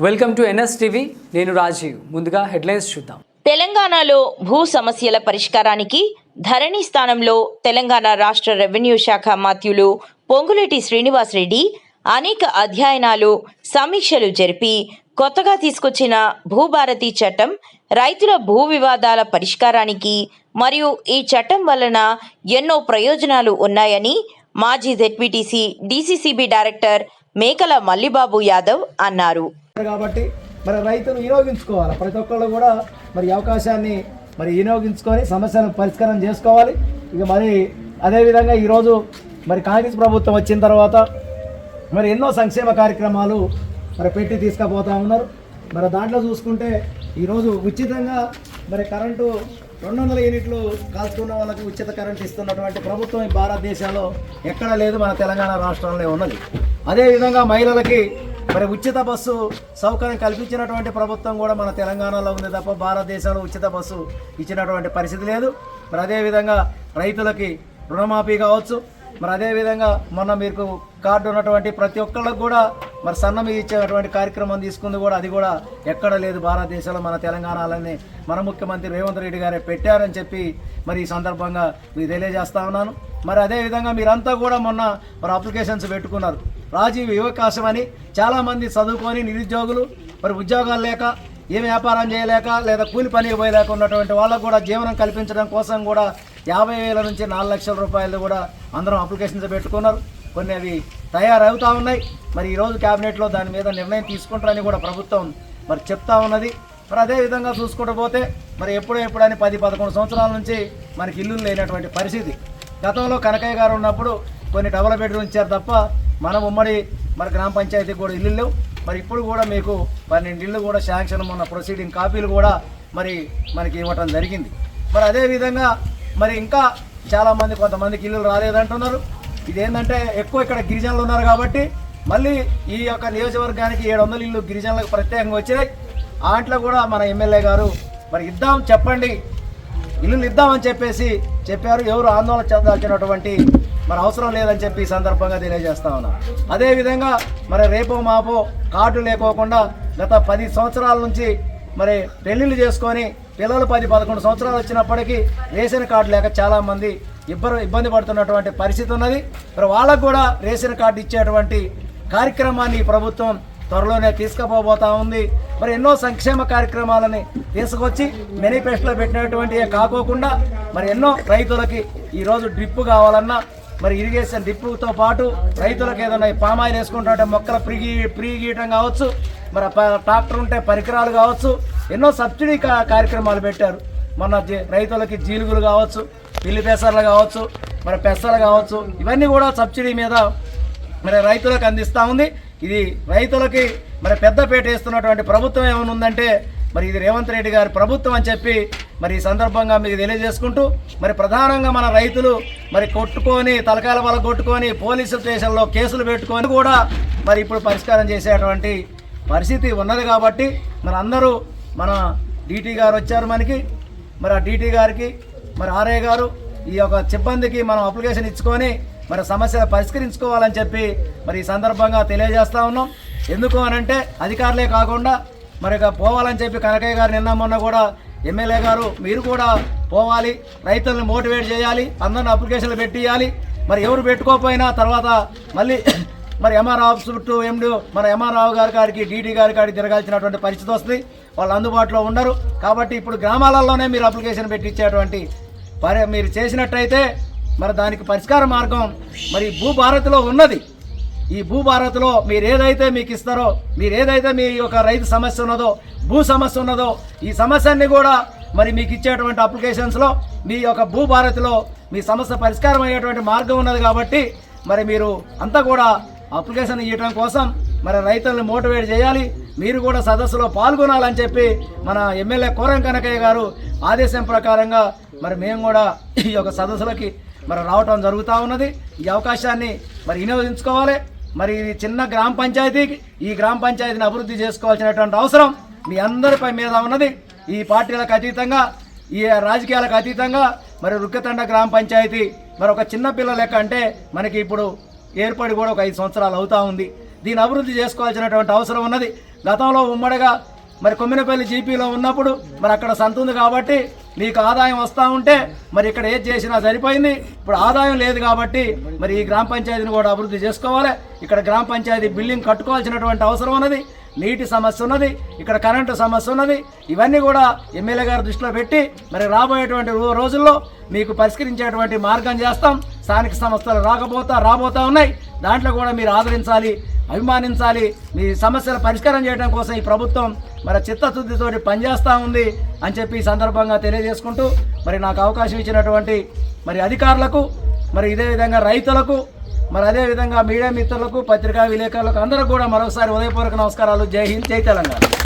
Welcome to NSTV. నేను రాజీవ్. ముందుగా headlines చూద్దాం. తెలంగాణలో భూ సమస్యల పరిష్కారానికి ధరణి స్థానంలో తెలంగాణ రాష్ట్ర రెవెన్యూ శాఖ మాత్యులు పొంగులేటి శ్రీనివాసరెడ్డి అనేక అధ్యయనాలు, సమీక్షలు జరిపి కొత్తగా తీసుకొచ్చిన భూభారతి చట్టం రైతుల భూ వివాదాల పరిష్కారానికి మరియు ఈ చట్టం వలన ఎన్నో ప్రయోజనాలు ఉన్నాయని మాజీ జెడ్పీటీసీ డీసీసీబీ డైరెక్టర్ మేకల మల్లిబాబు యాదవ్ అన్నారు. కాబట్టి మరి రైతులు వినియోగించుకోవాలి. ప్రతి ఒక్కళ్ళు కూడా మరి అవకాశాన్ని వినియోగించుకొని సమస్యలను పరిష్కారం చేసుకోవాలి. ఇక మరి అదేవిధంగా ఈరోజు మరి కాంగ్రెస్ ప్రభుత్వం వచ్చిన తర్వాత మరి ఎన్నో సంక్షేమ కార్యక్రమాలు పెట్టి తీసుకుపోతూ ఉన్నారు. మరి దాంట్లో చూసుకుంటే ఈరోజు ఉచితంగా కరెంటు 200 యూనిట్లు కాల్చుకున్న వాళ్ళకి ఉచిత కరెంట్ ఇస్తున్నటువంటి ప్రభుత్వం ఈ భారతదేశంలో ఎక్కడ లేదు, మన తెలంగాణ రాష్ట్రంలో ఉన్నది. అదేవిధంగా మహిళలకి ఉచిత బస్సు సౌకర్యం కల్పించినటువంటి ప్రభుత్వం కూడా మన తెలంగాణలో ఉంది తప్ప భారతదేశంలో ఉచిత బస్సు ఇచ్చినటువంటి పరిస్థితి లేదు. మరి అదేవిధంగా రైతులకి రుణమాఫీ కావచ్చు. మరి అదేవిధంగా మొన్న మీకు కార్డు ఉన్నటువంటి ప్రతి ఒక్కళ్ళకు కూడా సన్నమి ఇచ్చేటువంటి కార్యక్రమం తీసుకుంది కూడా, అది కూడా ఎక్కడ లేదు భారతదేశంలో, మన తెలంగాణలోనే మన ముఖ్యమంత్రి రేవంత్ రెడ్డి గారే పెట్టారని చెప్పి ఈ సందర్భంగా మీకు తెలియజేస్తా ఉన్నాను. మరి అదేవిధంగా మీరంతా కూడా మొన్న అప్లికేషన్స్ పెట్టుకున్నారు. రాజీవ్ యువకాశం అని చాలామంది చదువుకొని నిరుద్యోగులు ఉద్యోగాలు లేక ఏ వ్యాపారం చేయలేక లేదా కూలి పనికి పోయలేక ఉన్నటువంటి వాళ్ళకు కూడా జీవనం కల్పించడం కోసం కూడా 50,000 నుంచి 4 లక్షల రూపాయలు కూడా అందరం అప్లికేషన్స్ పెట్టుకున్నారు. కొన్ని అవి తయారవుతూ ఉన్నాయి. మరి ఈరోజు క్యాబినెట్లో దాని మీద నిర్ణయం తీసుకుంటారని కూడా ప్రభుత్వం చెప్తా ఉన్నది. మరి అదేవిధంగా చూసుకుంటూ పోతే ఎప్పుడని 10-11 సంవత్సరాల నుంచి మనకి ఇల్లు లేనటువంటి పరిస్థితి. గతంలో కనకయ్య గారు ఉన్నప్పుడు కొన్ని డబుల్ బెడ్రూమ్ ఇచ్చారు తప్ప మనం ఉమ్మడి గ్రామ పంచాయతీకి కూడా ఇల్లు లేవు. మరి ఇప్పుడు కూడా మీకు 12 ఇళ్ళు కూడా శాంక్షన్ ఉన్న ప్రొసీడింగ్ కాపీలు కూడా మనకి ఇవ్వటం జరిగింది. మరి అదేవిధంగా ఇంకా చాలామంది కొంతమందికి ఇల్లు రాలేదంటున్నారు. ఇదేంటంటే ఎక్కువ ఇక్కడ గిరిజనులు ఉన్నారు కాబట్టి మళ్ళీ ఈ యొక్క నియోజకవర్గానికి 700 ఇళ్ళు గిరిజనులకు ప్రత్యేకంగా వచ్చినాయి. ఆంట్లో కూడా మన ఎమ్మెల్యే గారు ఇద్దాం, చెప్పండి, ఇల్లులు ఇద్దామని చెప్పారు. ఎవరు ఆందోళన చెందాల్సినటువంటి అవసరం లేదని చెప్పి ఈ సందర్భంగా తెలియజేస్తా ఉన్నాం. అదేవిధంగా రేపో మాపో కార్డు లేకోకుండా గత 10 సంవత్సరాల నుంచి పెళ్ళిళ్ళు చేసుకొని పిల్లలు 10-11 సంవత్సరాలు వచ్చినప్పటికీ రేషన్ కార్డు లేక చాలామంది ఇబ్బంది పడుతున్నటువంటి పరిస్థితి ఉన్నది. వాళ్ళకు కూడా రేషన్ కార్డు ఇచ్చేటువంటి కార్యక్రమాన్ని ప్రభుత్వం త్వరలోనే తీసుకుపోబోతా ఉంది. ఎన్నో సంక్షేమ కార్యక్రమాలని తీసుకొచ్చి మేనిఫెస్టోలో పెట్టినటువంటి కాకోకుండా ఎన్నో రైతులకి ఈరోజు డ్రిప్ కావాలన్నా ఇరిగేషన్ డ్రిప్పుతో పాటు రైతులకు ఏదైనా పామాయిల్ వేసుకుంటుంటే మొక్కల ప్రీ గీయటం కావచ్చు, ట్రాక్టర్ ఉంటే పరికరాలు కావచ్చు, ఎన్నో సబ్సిడీ కార్యక్రమాలు పెట్టారు. మొన్న రైతులకి జీలుగులు కావచ్చు, పిల్లి పెసర్లు కావచ్చు, పెసలు కావచ్చు, ఇవన్నీ కూడా సబ్సిడీ మీద రైతులకు అందిస్తూ ఉంది. ఇది రైతులకి పెద్దపేట వేస్తున్నటువంటి ప్రభుత్వం ఏమైనా ఉందంటే ఇది రేవంత్ రెడ్డి గారి ప్రభుత్వం అని చెప్పి ఈ సందర్భంగా మీకు తెలియజేసుకుంటూ ప్రధానంగా మన రైతులు కొట్టుకొని తలకాయల వల్ల కొట్టుకొని పోలీసు స్టేషన్లో కేసులు పెట్టుకొని కూడా ఇప్పుడు పరిష్కారం చేసేటువంటి పరిస్థితి ఉన్నది. కాబట్టి అందరూ మన డీటీ గారు వచ్చారు మనకి. ఆ డీటీ గారికి ఆర్ఐ గారు ఈ యొక్క సిబ్బందికి మనం అప్లికేషన్ ఇచ్చుకొని సమస్యలు పరిష్కరించుకోవాలని చెప్పి ఈ సందర్భంగా తెలియజేస్తూ ఉన్నాం. ఎందుకు అనంటే అధికారులే కాకుండా పోవాలని చెప్పి కనకయ్య గారు నిన్న మొన్న కూడా ఎమ్మెల్యే గారు మీరు కూడా పోవాలి, రైతులను మోటివేట్ చేయాలి, అందరిని అప్లికేషన్లు పెట్టియాలి. ఎవరు పెట్టుకోకపోయినా తర్వాత మళ్ళీ ఎంఆర్ ఆఫీస్ చుట్టూ ఎంఆర్ రావు గారికి డీటీ గారికి తిరగాల్సినటువంటి పరిస్థితి వస్తుంది. వాళ్ళు అందుబాటులో ఉండరు. కాబట్టి ఇప్పుడు గ్రామాలలోనే మీరు అప్లికేషన్ పెట్టించేటువంటి మీరు చేసినట్టయితే దానికి పరిష్కార మార్గం భూభారతిలో ఉన్నది. ఈ భూభారత్లో మీరు ఏదైతే మీకు ఇస్తారో, మీరు ఏదైతే మీ యొక్క రైతు సమస్య ఉన్నదో, భూ సమస్య ఉన్నదో, ఈ సమస్యన్ని కూడా మీకు ఇచ్చేటువంటి అప్లికేషన్స్లో మీ యొక్క భూభారతిలో మీ సమస్య పరిష్కారం అయ్యేటువంటి మార్గం ఉన్నది. కాబట్టి మీరు అంతా కూడా అప్లికేషన్ ఇవ్వడం కోసం రైతులను మోటివేట్ చేయాలి. మీరు కూడా సదస్సులో పాల్గొనాలని చెప్పి మన ఎమ్మెల్యే కోరం కనకయ్య గారు ఆదేశం ప్రకారంగా మేము కూడా ఈ యొక్క సదస్సులకి రావటం జరుగుతూ ఉన్నది. ఈ అవకాశాన్ని వినియోగించుకోవాలి. ఇది చిన్న గ్రామ పంచాయతీకి ఈ గ్రామ పంచాయతీని అభివృద్ధి చేసుకోవాల్సినటువంటి అవసరం మీ అందరిపై మీద ఉన్నది. ఈ పార్టీలకు అతీతంగా, ఈ రాజకీయాలకు అతీతంగా రుక్కతండ గ్రామ పంచాయతీ ఒక చిన్న పిల్ల లెక్క అంటే మనకి ఇప్పుడు ఏర్పడి కూడా ఒక 5 సంవత్సరాలు అవుతా ఉంది. దీని అభివృద్ధి చేసుకోవాల్సినటువంటి అవసరం ఉన్నది. గతంలో ఉమ్మడిగా మరి కొమ్మినపల్లి జీపీలో ఉన్నప్పుడు మరి అక్కడ సంత ఉంది కాబట్టి మీకు ఆదాయం వస్తూ ఉంటే మరి ఇక్కడ ఏది చేసినా సరిపోయింది. ఇప్పుడు ఆదాయం లేదు కాబట్టి మరి ఈ గ్రామ పంచాయతీని కూడా అభివృద్ధి చేసుకోవాలి. ఇక్కడ గ్రామ పంచాయతీ బిల్డింగ్ కట్టుకోవాల్సినటువంటి అవసరం ఉన్నది, నీటి సమస్య ఉన్నది, ఇక్కడ కరెంటు సమస్య ఉన్నది. ఇవన్నీ కూడా ఎమ్మెల్యే గారి దృష్టిలో పెట్టి మరి రాబోయేటువంటి రోజుల్లో మీకు పరిష్కరించేటువంటి మార్గం చేస్తాం. స్థానిక సంస్థలు రాబోతా ఉన్నాయి. దాంట్లో కూడా మీరు ఆదరించాలి, అభిమానించాలి. మీ సమస్యల పరిష్కారం చేయడం కోసం ఈ ప్రభుత్వం మరి చిత్తశుద్ధితో పనిచేస్తూ ఉంది అని చెప్పి ఈ సందర్భంగా తెలియజేసుకుంటూ మరి నాకు అవకాశం ఇచ్చినటువంటి మరి అధికారులకు, మరి ఇదే విధంగా రైతులకు, మరి అదేవిధంగా మీడియా మిత్రులకు, పత్రికా విలేకరులకు అందరూ కూడా మరొకసారి ఉదయపూర్వక నమస్కారాలు. జై హింద్, జై తెలంగాణ.